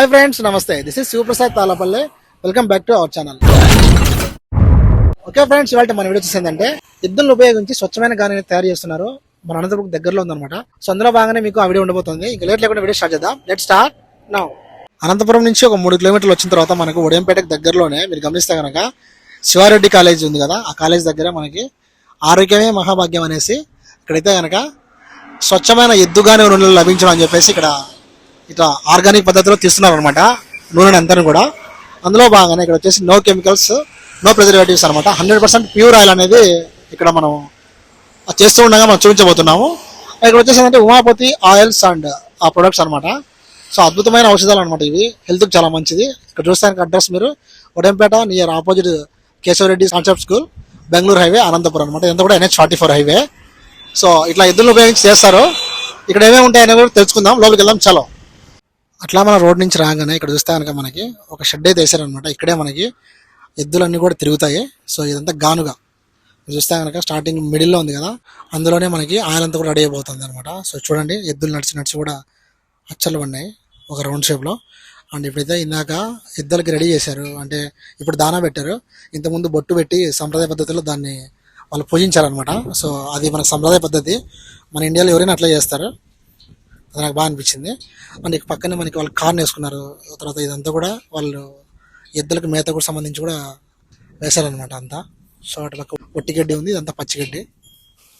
Hi friends, నమస్తే. This is Shivaprasad Talapalle. Welcome back to our channel. Okay friends, ఇవాళ మన video చూసిందంటే ఎద్దులను ఉపయోగించి స్వచ్ఛమైన గాలిని తయారు చేస్తున్నారు. మన అనంతపురం దగ్గరలో ఉందన్నమాట. సో అందులో భాగంగానే మీకు ఆ వీడియో ఉండబోతుంది. ఇంకా లేట్ లేకుండా వీడియో స్టార్ట్ చేద్దాం. Let start now. అనంతపురం నుంచి ఒక 3 కిలోమీటర్లు వచ్చిన తర్వాత మనకు ఉదయంపేటకు దగ్గరలోనే మీరు గమనిస్తే కనుక శివారెడ్డి కాలేజ్ ఉంది కదా, ఆ కాలేజ్ దగ్గర మనకి ఆరోగ్యమే మహాభాగ్యం అనేసి ఇక్కడైతే కనుక స్వచ్ఛమైన ఎద్దుగానే నూనెలు లభించడం అని చెప్పేసి ఇక్కడ ఇట్లా ఆర్గానిక్ పద్ధతిలో తీస్తున్నారు అనమాట నూనెని అంతా కూడా. అందులో భాగంగానే ఇక్కడ వచ్చేసి నో కెమికల్స్, నో ప్రిజర్వేటివ్స్ అనమాట. 100% ప్యూర్ ఆయిల్ అనేది ఇక్కడ మనం చేస్తూ ఉండగా మనం చూపించబోతున్నాము. ఇక్కడ వచ్చేసి అంటే ఉమాపతి ఆయిల్స్ అండ్ ఆ ప్రొడక్ట్స్ అనమాట. సో అద్భుతమైన ఔషధాలు అనమాట ఇవి, హెల్త్కి చాలా మంచిది. ఇక్కడ చూస్తానికి అడ్రస్ మీరు Udayampeta near opposite Keshavareddy concept school, Bengaluru highway, Anantapuram అనమాట. ఇదంతా కూడా NH44 హైవే. సో ఇట్లా ఎద్దులను ఉపయోగించి చేస్తారు. ఇక్కడ ఏమేమి ఉంటాయని కూడా తెలుసుకుందాం. లోపలికి వెళ్దాం చలో. అట్లా మన రోడ్ నుంచి రాగానే ఇక్కడ చూస్తే కనుక మనకి ఒక షెడ్ అయితే వేసారనమాట. ఇక్కడే మనకి ఎద్దులన్నీ కూడా తిరుగుతాయి. సో ఇదంతా గానుగా చూస్తే కనుక స్టార్టింగ్ మిడిల్లో ఉంది కదా, అందులోనే మనకి ఆయిల్ అంతా కూడా రెడీ అయిపోతుంది అనమాట. సో చూడండి, ఎద్దులు నడిచి కూడా అచ్చలు పడినాయి ఒక రౌండ్ షేప్లో. అండ్ ఇప్పుడైతే ఇందాక ఎద్దులకి రెడీ చేశారు, అంటే ఇప్పుడు దానా పెట్టారు. ఇంతకుముందు బొట్టు పెట్టి సంప్రదాయ పద్ధతిలో దాన్ని వాళ్ళు పూజించారనమాట. సో అది మనకు సంప్రదాయ పద్ధతి, మన ఇండియాలో ఎవరైనా అట్లా చేస్తారు. అది నాకు బాగా అనిపించింది. అండ్ ఇక పక్కనే మనకి వాళ్ళు కార్న్ వేసుకున్నారు. తర్వాత ఇదంతా కూడా వాళ్ళు ఎద్దులకు మేత కూడా సంబంధించి కూడా వేశారనమాట అంతా. సో అట్లా ఒట్టి గడ్డి ఉంది, ఇదంతా పచ్చిగడ్డి.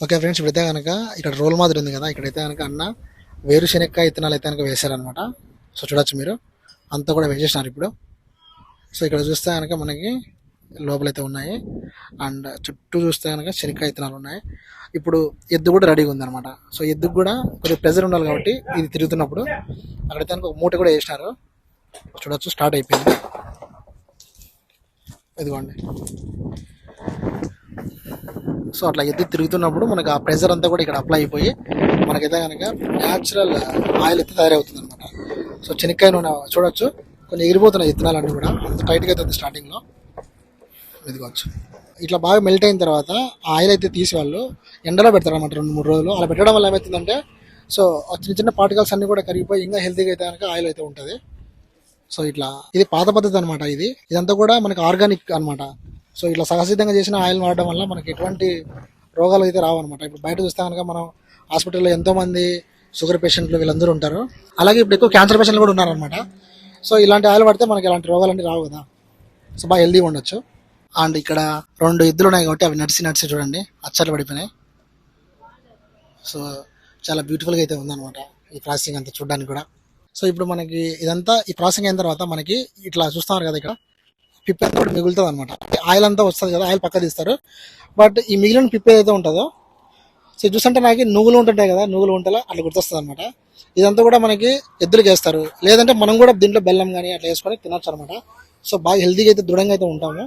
ఓకే ఫ్రెండ్స్, ఇప్పుడైతే కనుక ఇక్కడ రోల్ మాదిరి ఉంది కదా, ఇక్కడైతే కనుక అన్న వేరుశెనక్కాయ ఇత్తనాలు అయితే కనుక వేశారనమాట. సో చూడొచ్చు మీరు, అంతా కూడా వేసేసినారు ఇప్పుడు. సో ఇక్కడ చూస్తే కనుక మనకి లోపలైతే ఉన్నాయి. అండ్ చుట్టూ చూస్తే కనుక శనక్కాయ ఇత్తనాలు ఉన్నాయి. ఇప్పుడు ఎద్దు కూడా రెడీగా ఉందన్నమాట. సో ఎద్దుకు కూడా కొద్దిగా ప్రెజర్ ఉండాలి కాబట్టి ఇది తిరుగుతున్నప్పుడు అక్కడైతే కనుక ఒక మూట కూడా వేసినారు. చూడొచ్చు, స్టార్ట్ అయిపోయింది. ఇదిగోండి. సో అట్లా ఎద్దు తిరుగుతున్నప్పుడు మనకు ఆ ప్రెజర్ అంతా కూడా ఇక్కడ అప్లై అయిపోయి మనకైతే కనుక న్యాచురల్ ఆయిల్ అయితే తయారవుతుంది అనమాట. సో శనక్కాయ నూనె చూడొచ్చు, కొన్ని ఎగిరిపోతున్నాయి ఇత్తనాలన్నీ కూడా, అంత టైట్గా అవుతుంది స్టార్టింగ్లో. ఇదిగోచ్చు, ఇట్లా బాగా మెల్ట్ అయిన తర్వాత ఆ ఆయిల్ అయితే తీసి వాళ్ళు ఎండలో పెడతారు అనమాట 2-3 రోజులు. అలా పెట్టడం వల్ల ఏమవుతుందంటే సో చిన్న చిన్న పార్టికల్స్ అన్ని కూడా కరిగిపోయి ఇంకా హెల్తీగా అయితే కనుక ఆయిల్ అయితే ఉంటుంది. సో ఇట్లా ఇది పాత పద్ధతి అనమాట. ఇదంతా కూడా మనకి ఆర్గానిక్ అనమాట. సో ఇట్లా సహసిద్ధంగా చేసిన ఆయిల్ వాడడం వల్ల మనకి ఎటువంటి రోగాలు అయితే రావు అనమాట. ఇప్పుడు బయట చూస్తే కనుక మనం హాస్పిటల్లో ఎంతోమంది షుగర్ పేషెంట్లు వీళ్ళందరూ ఉంటారు, అలాగే ఇప్పుడు ఎక్కువ క్యాన్సర్ పేషెంట్లు కూడా ఉన్నారనమాట. సో ఇలాంటి ఆయిల్ పడితే మనకి ఇలాంటి రోగాలన్నీ రావు కదా. సో బాగా హెల్తీగా ఉండొచ్చు. అండ్ ఇక్కడ 2 ఎద్దులు ఉన్నాయి కాబట్టి అవి నడిచి చూడండి అచ్చలు పడిపోయినాయి. సో చాలా బ్యూటిఫుల్గా అయితే ఉందన్నమాట ఈ ప్రాసెసింగ్ అంతా చూడడానికి కూడా. సో ఇప్పుడు మనకి ఇదంతా ఈ ప్రాసెసింగ్ అయిన తర్వాత మనకి ఇట్లా చూస్తున్నారు కదా, ఇక్కడ పిప్పి అంతా కూడా మిగులుతుంది అనమాట. ఆయిల్ అంతా వస్తుంది కదా, ఆయిల్ పక్క తీస్తారు. బట్ ఈ మిగిలిన పిప్పి ఏదైతే ఉంటుందో, సో చూస్తుంటే నాకు నువ్వులు ఉంటుంటాయి కదా, నువ్వులు ఉంటలా అట్లా గుర్తొస్తుంది అనమాట. ఇదంతా కూడా మనకి ఎద్దులకు వేస్తారు, లేదంటే మనం కూడా దీంట్లో బెల్లం కానీ అట్లా వేసుకొని తినొచ్చు అనమాట. సో బాగా హెల్తీగా అయితే దృఢంగా అయితే ఉంటాము.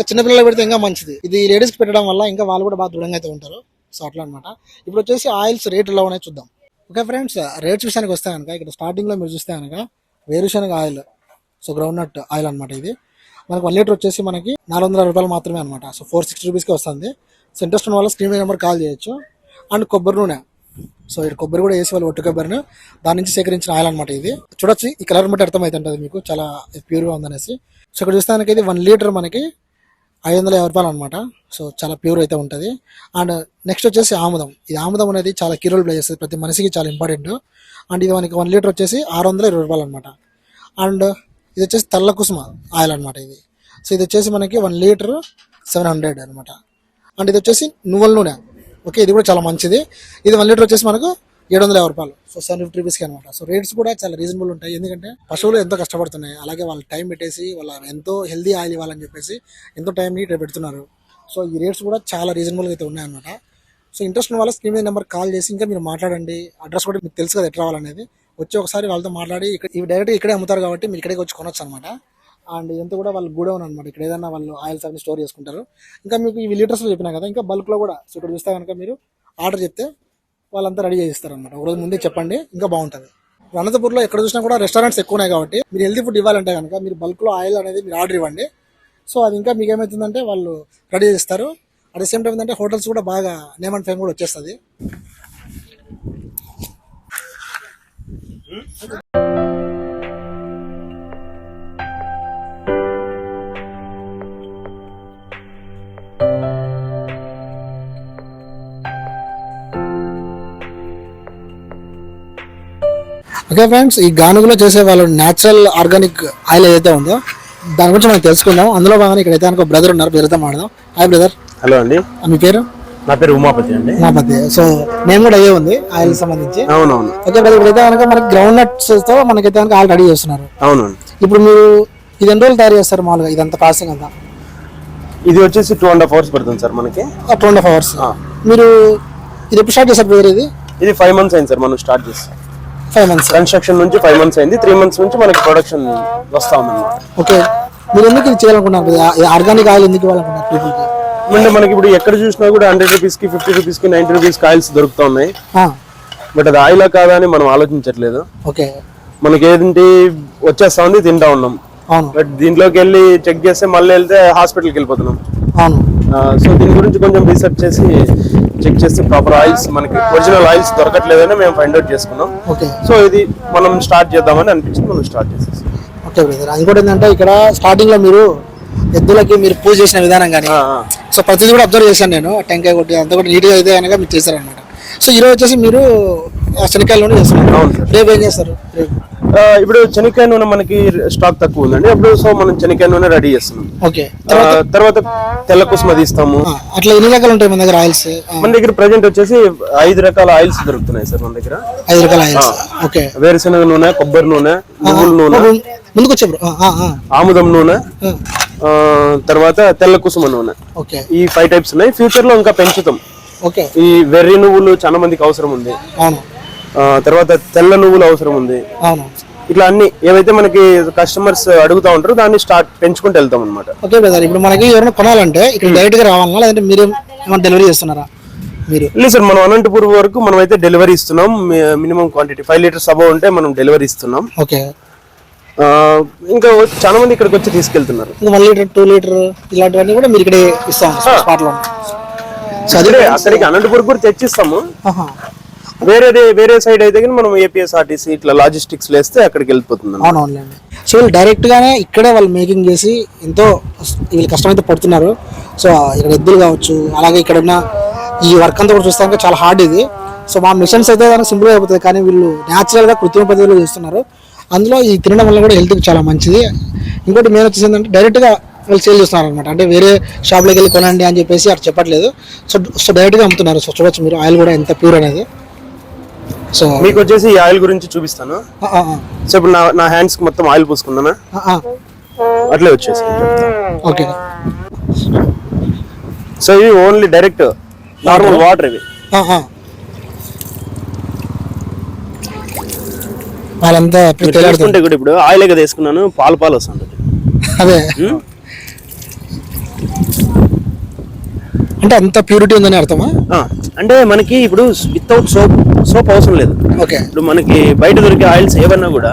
చిన్నపిల్లలు పెడితే ఇంకా మంచిది. ఇది లేడీస్కి పెట్టడం వల్ల ఇంకా వాళ్ళు కూడా బాగా దృఢంగా అయితే ఉంటారు. సో అట్లా అనమాట. ఇప్పుడు వచ్చేసి ఆయిల్స్ రేట్ ఎలా ఉన్నాయో చూద్దాం. ఓకే ఫ్రెండ్స్, రేట్స్ విషయానికి వస్తే కనుక ఇక్కడ స్టార్టింగ్లో మీరు చూస్తే కనుక వేరుశనగ oil, so ground nut oil అనమాట. ఇది మనకు 1 లీటర్ వచ్చేసి మనకి 400 రూపాయలు మాత్రమే అనమాట. సో 460 రూపీస్కి వస్తుంది. సో ఇంట్రెస్ట్ ఉన్న వాళ్ళు స్క్రీన్ నెంబర్ కాల్ చేయొచ్చు. అండ్ కొబ్బరి నూనె, సో ఇక్కడ కొబ్బరి కూడా వేసి వాళ్ళు ఒట్టు కొబ్బరిని దాని నుంచి సేకరించిన ఆయిల్ అనమాట. ఇది చూడొచ్చు, ఈ కలర్ బట్టి అర్థమవుతుంటుంది మీకు చాలా ప్యూర్గా ఉందనేసి. సో ఇక్కడ చూస్తానికి ఇది 1 లీటర్ మనకి 550 రూపాయలు అనమాట. సో చాలా ప్యూర్ అయితే ఉంటుంది. అండ్ నెక్స్ట్ వచ్చేసి ఆముదం. ఈ ఆముదం అనేది చాలా కీ రోల్ ప్లే చేస్తుంది, ప్రతి మనిషికి చాలా ఇంపార్టెంట్. అండ్ ఇది మనకి 1 లీటర్ వచ్చేసి 620 రూపాయలు అనమాట. అండ్ ఇది వచ్చేసి తెల్ల కుసుమ ఆయిల్ అనమాట ఇది. సో ఇది వచ్చేసి మనకి 1 లీటర్ 700 అనమాట. అండ్ ఇది వచ్చేసి నువ్వుల నూనె. ఓకే, ఇది కూడా చాలా మంచిది. ఇది 1 లీటర్ వచ్చేసి మనకు 750 రూపాయలు. సో 750 రూపీస్కి అనమాట. సో రేట్స్ కూడా చాలా రీజనబుల్ ఉంటాయి, ఎందుకంటే పశువులు ఎంతో కష్టపడుతున్నాయి, అలాగే వాళ్ళు టైం పెట్టేసి వాళ్ళ ఎంతో హెల్తీ ఆయిల్ ఇవ్వాలని చెప్పేసి ఎంతో టైంని ఇక్కడ పెడుతున్నారు. సో ఈ రేట్స్ కూడా చాలా రీజనబుల్గా అయితే ఉన్నాయన్నమాట. సో ఇంట్రెస్ట్ ఉన్న వాళ్ళ స్క్రీన్ మీద నెంబర్ కాల్ చేసి ఇంకా మీరు మాట్లాడండి. అడ్రస్ కూడా మీకు తెలుసు కదా ఎట్లా రావాలనేది. వచ్చి ఒకసారి వాళ్ళతో మాట్లాడి ఇక్కడ ఇవి డైరెక్ట్గా ఇక్కడే అమ్ముతారు కాబట్టి మీరు ఇక్కడికి వచ్చి కొనొచ్చు అనమాట. అండ్ ఇదంతా కూడా వాళ్ళు గూడౌన్ అనమాట. ఇక్కడ ఏదైనా వాళ్ళు ఆయిల్స్ అన్ని స్టోర్ చేసుకుంటారు. ఇంకా మీకు ఇవి లీటర్స్లో చెప్పినా కదా, ఇంకా బల్క్లో కూడా. సో ఇక్కడ చూస్తే కనుక మీరు ఆర్డర్ చెప్తే వాళ్ళంతా రెడీ చేస్తారు అనమాట. ఒకరోజు ముందే చెప్పండి, ఇంకా బాగుంటుంది. అనంతపూర్లో ఎక్కడ చూసినా కూడా రెస్టారెంట్స్ ఎక్కువ ఉన్నాయి కాబట్టి మీరు హెల్తీ ఫుడ్ ఇవ్వాలంటే కనుక మీరు బల్క్లో ఆయిల్ అనేది మీరు ఆర్డర్ ఇవ్వండి. సో అది ఇంకా మీకు ఏమవుతుందంటే వాళ్ళు రెడీ చేస్తారు. అట్ ద సేమ్ టైం ఏంటంటే హోటల్స్ కూడా బాగా నేమ్ అండ్ ఫేమ్ కూడా వచ్చేస్తుంది. ఓకే ఫ్రెండ్స్, ఈ గానుగులో చేసే వాళ్ళు న్యాచురల్ ఆర్గానిక్ ఆయిల్ ఏదైతే ఉందో దాని గురించి మనం తెలుసుకుందాం. అందులో భాగంగా ఇక్కడైతే ఒక బ్రదర్ ఉన్నారు, బ్రదర్తో మాట్లాడదాం. Hi brother. హలో అండి. మీ పేరు? నా పేరు ఉమాపతి అండి. ఉమాపతి. సో నేను కూడా అయ్యే ఉంది ఆయిల్ సంబంధించి. అవునవును. ఓకే బ్రదర్, ఇప్పుడైతే కనుక మనకి గ్రౌండ్ నట్స్ తో మనకైతే కనుక ఆయిల్ రెడీ చేస్తున్నారు. అవునండి. ఇప్పుడు మీరు ఇది ఎన్ని రోజులు తయారు చేస్తారు మామూలుగా ఇదంతా ప్రాసెసింగ్ అంతా? ఇది వచ్చేసి 2.5 hours పడుతుంది సార్ మనకి. 2.5 hours. మీరు ఇది ఎప్పుడు స్టార్ట్ చేస్తారు బ్రదర్? ఇది 5 months అయింది సార్ మనం స్టార్ట్ చేసి. 5 months కన్స్ట్రక్షన్ నుంచి 5 months అయింది. 3 months నుంచి మనకి ప్రొడక్షన్ వస్తా ఉందన్నమాట. ఓకే, మీరు ఎందుకు ఇది చేయాలనుకున్నారు? ఆర్గానిక్ ఆయిల్ ఎందుకు ఇవ్వాలనుకున్నారు పీపుల్కి? అంటే మనకి ఇప్పుడు ఎక్కడ చూసినా కూడా 100 rupees కి 50 rupees కి 90 rupees ఆయిల్స్ దొరుకుతా ఉన్నాయి. బట్ అది ఆయిలా కాదా అని మనం ఆలోచించట్లేదు. ఓకే, మనకి ఏంటి వచ్చేస్తా ఉంది, తింటా ఉన్నాం. బట్ దీంట్లోకి వెళ్ళి చెక్ చేస్తే మళ్ళీ వెళ్తే హాస్పిటల్కి వెళ్ళిపోతున్నాం. సో దీని గురించి కొంచెం రీసెర్చ్ చేసి చెక్ చేస్తే ప్రాపర్ ఆయిల్స్ మనకి ఒరిజినల్ ఆయిల్స్ దొరకట్లేదని మేము ఫైండ్ అవుట్ చేసుకున్నాం. సో ఇది మనం స్టార్ట్ చేద్దామని అనిపించింది, మనం స్టార్ట్ చేసేసాం. ఓకే బ్రదర్, అది కూడా ఏంటంటే ఇక్కడ స్టార్టింగ్ లో మీరు ఎద్దులకి మీరు పూజ చేసిన విధానం కానీ సో ప్రతిదీ కూడా అబ్జర్వ్ చేశాను నేను. టెంకాయ కొట్టి అంతా కూడా నీట్గా అయితే కనుక మీరు చేశారనమాట. సో ఈరోజు వచ్చేసి మీరు శనక్కాయలోనే చేస్తున్నారు. అవును సార్. రేపు ఏం చేస్తారు? ఇప్పుడు శనక్కాయ నూనె మనకి స్టాక్ తక్కువ ఉందండి అప్పుడు, సో మనం శనక్కాయ నూనె రెడీ చేస్తున్నాం. ఓకే, తర్వాత తెల్ల కుసుమ తీస్తాము. అట్లా ఎన్ని రకాలు ఉంటాయి మన దగ్గర ఆయిల్స్? మన దగ్గర ప్రెజెంట్ వచ్చేసి 5 రకాల ఆయిల్స్ దొరుకుతున్నాయి సార్ మన దగ్గర. 5 రకాల ఆయిల్స్. ఓకే, వేరుశనగ నూనె, కొబ్బరి నూనె, నువ్వుల నూనె, ముందుకు వచ్చే ఆముదం నూనె, తర్వాత తెల్ల కుసుమ నూనె. ఓకే, ఈ 5 types ఉన్నాయి. ఫ్యూచర్ లో ఇంకా పెంచుతాం. ఓకే, ఈ వెర్రి నువ్వులు చాలా మందికి అవసరం ఉంది. తర్వాత తెల్ల నువ్వులు అవసరం ఉంది. ఇట్లా అన్ని ఏవైతే మనకి కస్టమర్స్ అడుగుతా ఉంటారో దాన్ని పెంచుకుంటూ వెళ్తాం అనమాట. ఓకే బ్రదర్, ఇప్పుడు మనకి ఎవరైనా కొనాలంటే ఇక్కడ డైరెక్ట్ గా రావాలన్నా లేదంటే మీరు ఏమైనా డెలివరీ చేస్తున్నారా? మీరు లేదు సార్, మనం అనంతపూర్ వరకు మనం అయితే డెలివరీ ఇస్తున్నాం. మినిమం క్వాంటిటీ 5 liters అబౌవ్ ఉంటే మనం డెలివరీ ఇస్తున్నాం. ఓకే, ఇంకా చాలా మంది ఇక్కడికి వచ్చి తీసుకెళ్తున్నారు. 1 liter 2 liter ఇలాంటివన్నీ కూడా మీరు ఇక్కడ ఇస్తాం స్పాట్ లో. అక్కడికి అనంతపూర్ కూడా తెచ్చిస్తాము. వేరే సైడ్ అయితే మనం ఏపీఎస్ఆర్టీసీ ఇట్లా లాజిస్టిక్స్ వేస్తే అక్కడికి వెళ్ళిపోతుంది. అవునవునండి. సో వీళ్ళు డైరెక్ట్ గానే ఇక్కడే వాళ్ళు మేకింగ్ చేసి ఎంతో వీళ్ళు కష్టమైతే పడుతున్నారు. సో ఇక్కడ ఎద్దులు కావచ్చు, అలాగే ఇక్కడ ఉన్న ఈ వర్క్ అంతా కూడా చూస్తాక చాలా హార్డ్ ఇది. సో మా మిషన్స్ అయితే దానికి సింపుల్ అయిపోతుంది, కానీ వీళ్ళు న్యాచురల్ గా కృత్రిమ పద్ధతిలో చేస్తున్నారు. అందులో ఈ తినడం వల్ల కూడా హెల్త్కి చాలా మంచిది. ఇంకోటి మెయిన్ వచ్చేసి ఏంటంటే డైరెక్ట్ గా వాళ్ళు సేల్ చేస్తున్నారు అనమాట. అంటే వేరే షాప్లోకి వెళ్ళి కొనండి అని చెప్పేసి అక్కడ చెప్పట్లేదు. సో డైరెక్ట్ గా అమ్ముతున్నారు. సో చూడొచ్చు మీరు ఆయిల్ కూడా ఎంత ప్యూర్ అనేది. సో మీకు వచ్చేసి ఈ ఆయిల్ గురించి చూపిస్తాను. సో ఇప్పుడు నా హ్యాండ్స్ కి మొత్తం ఆయిల్ పూసుకున్నానా, అట్లే వచ్చేసి. ఓకే, సో ఇవి ఓన్లీ డైరెక్ట్ నార్మల్ వాటర్. ఇవి వాళ్ళంతా తెలుసుకుంటే కూడా ఇప్పుడు ఆయిల్ కదా వేసుకున్నాను, పాలు వస్తుంది. అదే అంటే అంత ప్యూరిటీ ఉందని అర్థమా? అంటే మనకి ఇప్పుడు వితౌట్ సోప్ అవసరం లేదు. ఓకే, ఇప్పుడు మనకి బయట దొరికే ఆయిల్స్ ఏమన్నా కూడా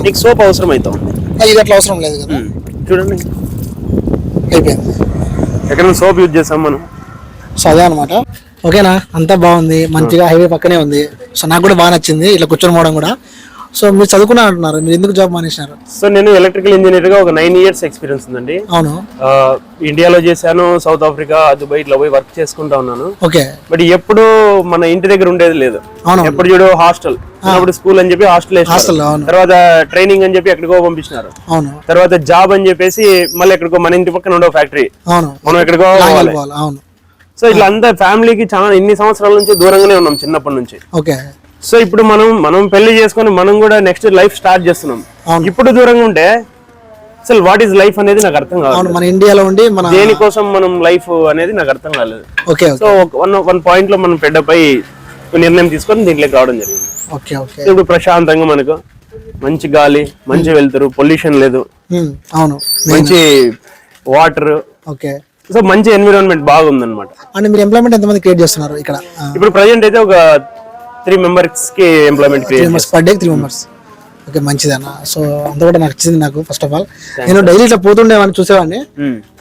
నీకు సోప్ అవసరం అవుతా ఉంది. ఇది అట్లా అవసరం లేదు కదా. చూడండి, అయిపోయింది. ఎక్కడ సోప్ యూజ్ చేస్తాం మనం. సో అదే అనమాట. ఓకేనా, అంతా బాగుంది, మంచిగా హైవే పక్కనే ఉంది. సో నాకు కూడా బాగా నచ్చింది ఇట్లా కూర్చొని పోవడం కూడా. సో మీరు చదువుకున్నా అంటున్నారు, మీరు ఎందుకు జాబ్ మానేసినారు? సో నేను ఎలక్ట్రికల్ ఇంజనీర్ గా ఒక 9 years ఎక్స్పీరియన్స్ ఉందండి. అవును, ఇండియాలో చేశాను, సౌత్ ఆఫ్రికా, దుబాయ్ ఇట్లా పోయి వర్క్ చేసుకుంటా ఉన్నాను. ఓకే, బట్ ఎప్పుడు మన ఇంటి దగ్గర ఉండేది లేదు. ఎప్పుడు చూడు హాస్టల్, అప్పుడు స్కూల్ అని చెప్పి హాస్టల్, తర్వాత ట్రైనింగ్ అని చెప్పి ఎక్కడికో పంపించినారు. తర్వాత జాబ్ అని చెప్పేసి మళ్ళీ ఎక్కడికో మన ఇంటి పక్కన ఉండవు ఫ్యాక్టరీ, మనం ఎక్కడికో పోవాలి. సో ఇట్లా అంతా ఫ్యామిలీకి చాలా ఇన్ని సంవత్సరాల నుంచి దూరంగానే ఉన్నాం చిన్నప్పటి నుంచి. ఓకే, సో ఇప్పుడు మనం పెళ్లి చేసుకొని మనం కూడా నెక్స్ట్ లైఫ్ స్టార్ట్ చేస్తున్నాం. ఇప్పుడు దూరంగా ఉంటే అసలు వాట్ ఈస్ లైఫ్ అనేది నాకు అర్థం కావాలి. మన ఇండియాలో ఉండి మన దేనికోసం మనం లైఫ్ అనేది నాకు అర్థం కాలేదు. ఓకే, సో వన్ పాయింట్ లో మనం పెద్దపై నిర్ణయం తీసుకొని దీంట్లోకి రావడం జరిగింది. Okay, okay. ఇప్పుడు ప్రశాంతంగా మనకు మంచి గాలి, మంచి వెళ్తారు, పొల్యూషన్ లేదు, అవును, మంచి వాటర్. ఓకే, సో మంచి ఎన్విరాన్మెంట్ బాగుందన్నమాట. అంటే మీరు ఎంప్లాయ్మెంట్ ఎంతమంది క్రియేట్ చేస్తున్నారు ఇక్కడ? ఇప్పుడు ప్రెజెంట్ అయితే ఒక 3 members కి employment create per day 3 members. Okay, మంచిదన్న. సో అంత కూడా నాకు నచ్చింది. నాకు ఫస్ట్ ఆఫ్ ఆల్ నేను డైలీ ఇట్లా పోతుండేవాడిని, చూసేవాడిని.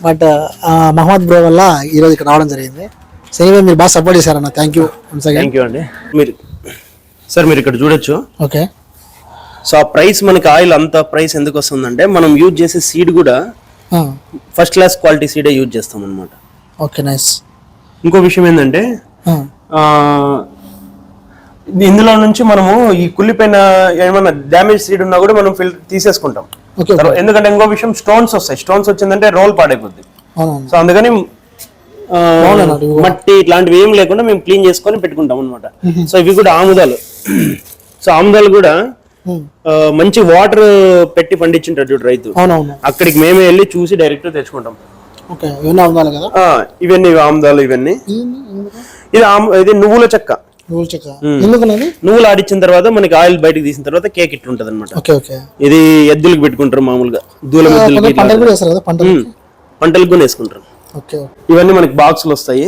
బట్ మహమ్మద్ బ్రో వల్ల ఈరోజు ఇక్కడ రావడం జరిగింది. సేమ్ మీరు బాగా సపోర్ట్ చేశారన్న. థ్యాంక్ యూ అండి. మీరు సార్ మీరు ఇక్కడ చూడొచ్చు. ఓకే, సో ఆ ప్రైస్ మనకి ఆయిల్ అంత ప్రైస్ ఎందుకు వస్తుందంటే మనం యూజ్ చేసే సీడ్ కూడా ఫస్ట్ క్లాస్ క్వాలిటీ సీడే యూజ్ చేస్తాం అనమాట. Okay, nice. ఇంకో విషయం ఏంటంటే ఇందులో నుంచి మనము ఈ కుళ్ళిపోయిన ఏమైనా డ్యామేజ్ సీడ్ ఉన్నా కూడా మనం తీసేసుకుంటాం. ఎందుకంటే ఇంకో విషయం స్టోన్స్ వస్తాయి. స్టోన్స్ వచ్చిందంటే రోల్ పాడైపోద్ది. సో అందుకని మట్టి ఇట్లాంటివి ఏం లేకుండా మేము క్లీన్ చేసుకొని పెట్టుకుంటాం అనమాట. సో ఇవి కూడా ఆముదాలు. సో ఆముదాలు కూడా మంచి వాటర్ పెట్టి పండించుంటారు చూడు రైతు, అక్కడికి మేమే వెళ్ళి చూసి డైరెక్ట్ తెచ్చుకుంటాం. ఇవన్నీ ఆముదాలు. ఇవన్నీ ఇది నువ్వుల చెక్క. నువ్వులు ఆడిచ్చిన తర్వాత మనకి ఆయిల్ బయటకు తీసిన తర్వాత కేక్ ఇట్లా ఉంటది అనమాట. ఇది ఎద్దులకు పెట్టుకుంటారు మామూలుగా, దూలం ఎద్దులకి, పంటలకు కూడా వేసుకుంటారు. ఇవన్నీ మనకి బాక్సులు వస్తాయి.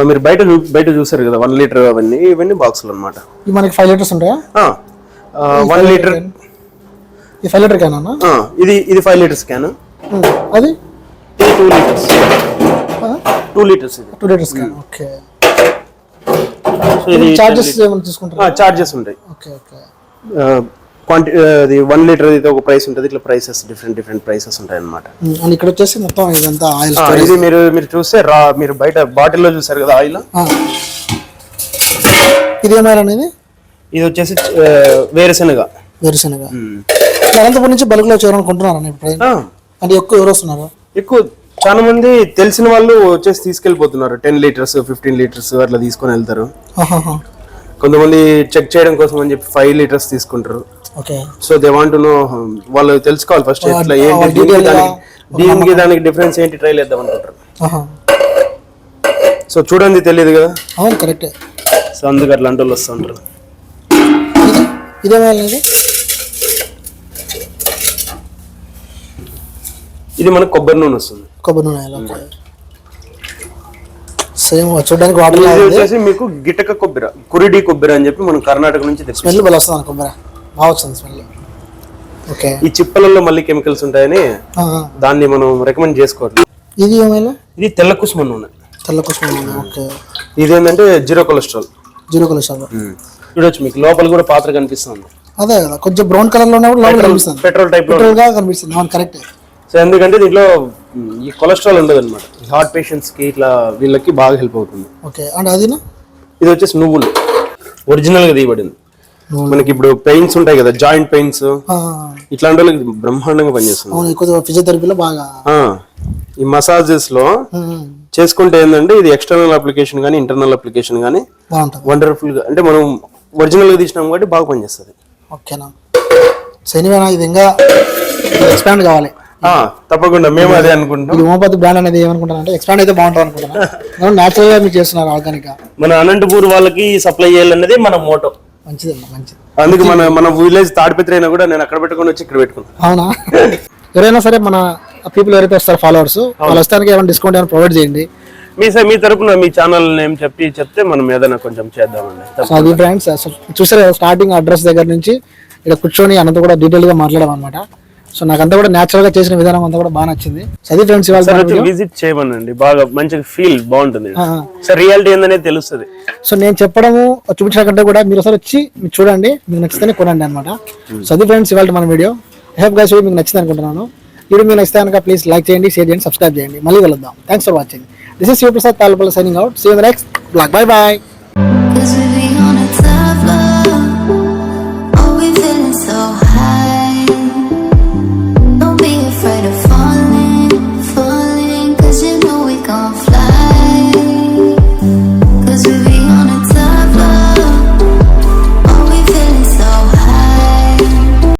మీరు బయట చూసారు కదా 1 లీటర్ అవన్నీ, ఇవన్నీ బాక్సులు అనమాట. మనకి 5 లీటర్స్ ఉంటాయా? 1 లీటర్. ఇది 5 లీటర్ క్యాన్ అన్న? ఇది 5 లీటర్స్ క్యాన్. అది 2 లీటర్స్. 2 లీటర్స్ ఇది 2 లీటర్స్ క్యాన్. ఓకే. సో ఇది చార్జెస్ ఏమైనా తీసుకుంటారా? చార్జెస్ ఉంటాయి. Okay okay. అది 1 లీటర్ అయితే ఒక ప్రైస్ ఉంటుంది. ఇట్లా ప్రైసెస్ డిఫరెంట్ ప్రైసెస్ ఉంటాయి అన్నమాట. అండ్ ఇక్కడ వచ్చేసి మొత్తం ఇదంతా ఆయిల్. ఇది మీరు చూస్తే మీరు బయట బాటిల్లో చూసారు కదా ఆయిల్. ఇది ఏమైనా అనేది? ఇది వచ్చేసి వేరుశెనగ. అనంతపురం నుంచి బల్క్ లో చేయాలనుకుంటున్నారా ఇప్పుడు? అంటే ఎక్కువ ఎవరు వస్తున్నారు? ఎక్కువ చాలా మంది తెలిసిన వాళ్ళు వచ్చేసి తీసుకెళ్లిపోతున్నారు. 10 లీటర్స్ 15 లీటర్స్ అట్లా తీసుకొని వెళ్తారు. కొంతమంది చెక్ చేయడం కోసం అని చెప్పి 5 లీటర్స్ తీసుకుంటారు. So they want to know, వాళ్ళు తెలుసుకోవాలి ఫస్ట్ ఎట్లా ఏంటి దీనికి దానికి డిఫరెన్స్ ఏంటి ట్రై చేద్దాం అనుకుంటారు. సో చూడండి తెలియదు కదా. అవును కరెక్టే. సో అందుకు అట్లా అంటే వాళ్ళు వస్తూ ఉంటారు. ఇది మనకు కొబ్బరి నూనె వస్తుంది. కొబ్బరి నూనె సేమ్ చూడడానికి వాటర్ వచ్చేసి మీకు గిటక కొబ్బరి, కురిడి కొబ్బరి అని చెప్పి మనం కర్ణాటక నుంచి తెచ్చుకుంటాం. స్మెల్ బాగా వస్తుంది కొబ్బరి, బాగా వస్తుంది స్మెల్. ఓకే. ఈ చిప్పలలో మళ్ళీ కెమికల్స్ ఉంటాయని దాన్ని మనం రికమెండ్ చేసుకోవాలి. ఇది ఏమైనా? ఇది తెల్ల కుసుమ నూనె. ఓకే. ఇది ఏంటంటే జీరో కొలెస్ట్రాల్. చూడొచ్చు మీకు లోపల కూడా పాత్ర కనిపిస్తుంది. అదే కదా, కొంచెం బ్రౌన్ కలర్ లో కనిపిస్తుంది. పెట్రోల్ టైప్ గా కనిపిస్తుంది. అవును కరెక్ట్. సో ఎందుకంటే దీంట్లో ఈ కొలెస్ట్రాల్ ఉండదు అనమాట. హార్ట్ పేషెంట్స్ కి ఇట్లా వీళ్ళకి బాగా హెల్ప్ అవుతుంది. ఓకే. అండ్ అది ఇది వచ్చేసి నువ్వులు ఒరిజినల్ గా తీయబడింది. మనకి ఇప్పుడు పెయిన్స్ ఉంటాయి కదా, జాయింట్ పెయిన్స్, ఇట్లాంటి వాళ్ళకి బ్రహ్మాండంగా పనిచేస్తుంది. ఫిజియోథెరపీలో బాగా ఈ మసాజెస్ లో చేసుకుంటే ఏంటంటే ఇది ఎక్స్టర్నల్ అప్లికేషన్ కానీ ఇంటర్నల్ అప్లికేషన్ కానీ వండర్ఫుల్ గా, అంటే మనం ఒరిజినల్ గా తీసినాం కాబట్టి బాగా పనిచేస్తుంది. ఓకేనా? ఇది ఇంకా ఎక్స్పాండ్ కావాలి. తప్పకుండా మేము అదే అనుకుంటాం. ఉమాపతి బ్రాండ్ అనేది ఏమనుకుంటాను అంటే ఎక్స్పాండ్ అయితే బాగుంటుంది అనుకుంటున్నాను. నేచురల్ గా మీరు చేస్తున్నారు ఆర్గానిక్ గా. మన అనంతపూర్ వాళ్ళకి సప్లై చేయాలన్నది మన మోటో. మంచిది. అందుకు మన విలేజ్ తాడిపత్రి అయినా కూడా నేను అక్కడ పెట్టుకుని వచ్చి ఇక్కడ పెట్టుకున్నాను. అవునా? ఎవరైనా సరే మన పీపుల్ ఎవరైతే వస్తారో ఫాలోవర్స్, వాళ్ళు వస్తానికి ఏమైనా డిస్కౌంట్ ఏమైనా ప్రొవైడ్ చేయండి. మీ తరపున మీ ఛానల్ నేమ్ చెప్తే మనం ఏదైనా కొంచెం చేద్దామండి. అది ఫ్రెండ్స్ చూసారు స్టార్టింగ్ అడ్రస్ దగ్గర నుంచి ఇక్కడ కూర్చొని అనంత కూడా డీటెయిల్ గా మాట్లాడడం అనమాట. సో నాకంతా కూడా నేచురల్ గా చేసిన విధానం అంతా కూడా బాగా నచ్చింది. అది ఫ్రెండ్స్ విజిట్ చేయమనండి, బాగా మంచిగా ఫీల్ బాగుంటుంది. సో రియాలిటీ ఏందనేది తెలుస్తుంది. సో నేను చెప్పడము చూపించడం కంటే కూడా మీరు ఒకసారి వచ్చి మీరు చూడండి, మీకు నచ్చితేనే కొనండి అనమాట. సో అది ఫ్రెండ్స్ ఇవాళ మన వీడియో. ఐ హోప్ గైస్ మీకు నచ్చింది అనుకుంటున్నాను. వీడియో మీకు నచ్చితే కనుక ప్లీజ్ లైక్ చేయండి, షేర్ చేయండి, సబ్స్క్రైబ్ చేయండి. మళ్ళీ కలుద్దాం. Thanks for watching. This is Shivaprasad Talapalli signing out. See you in the next blog. Bye by.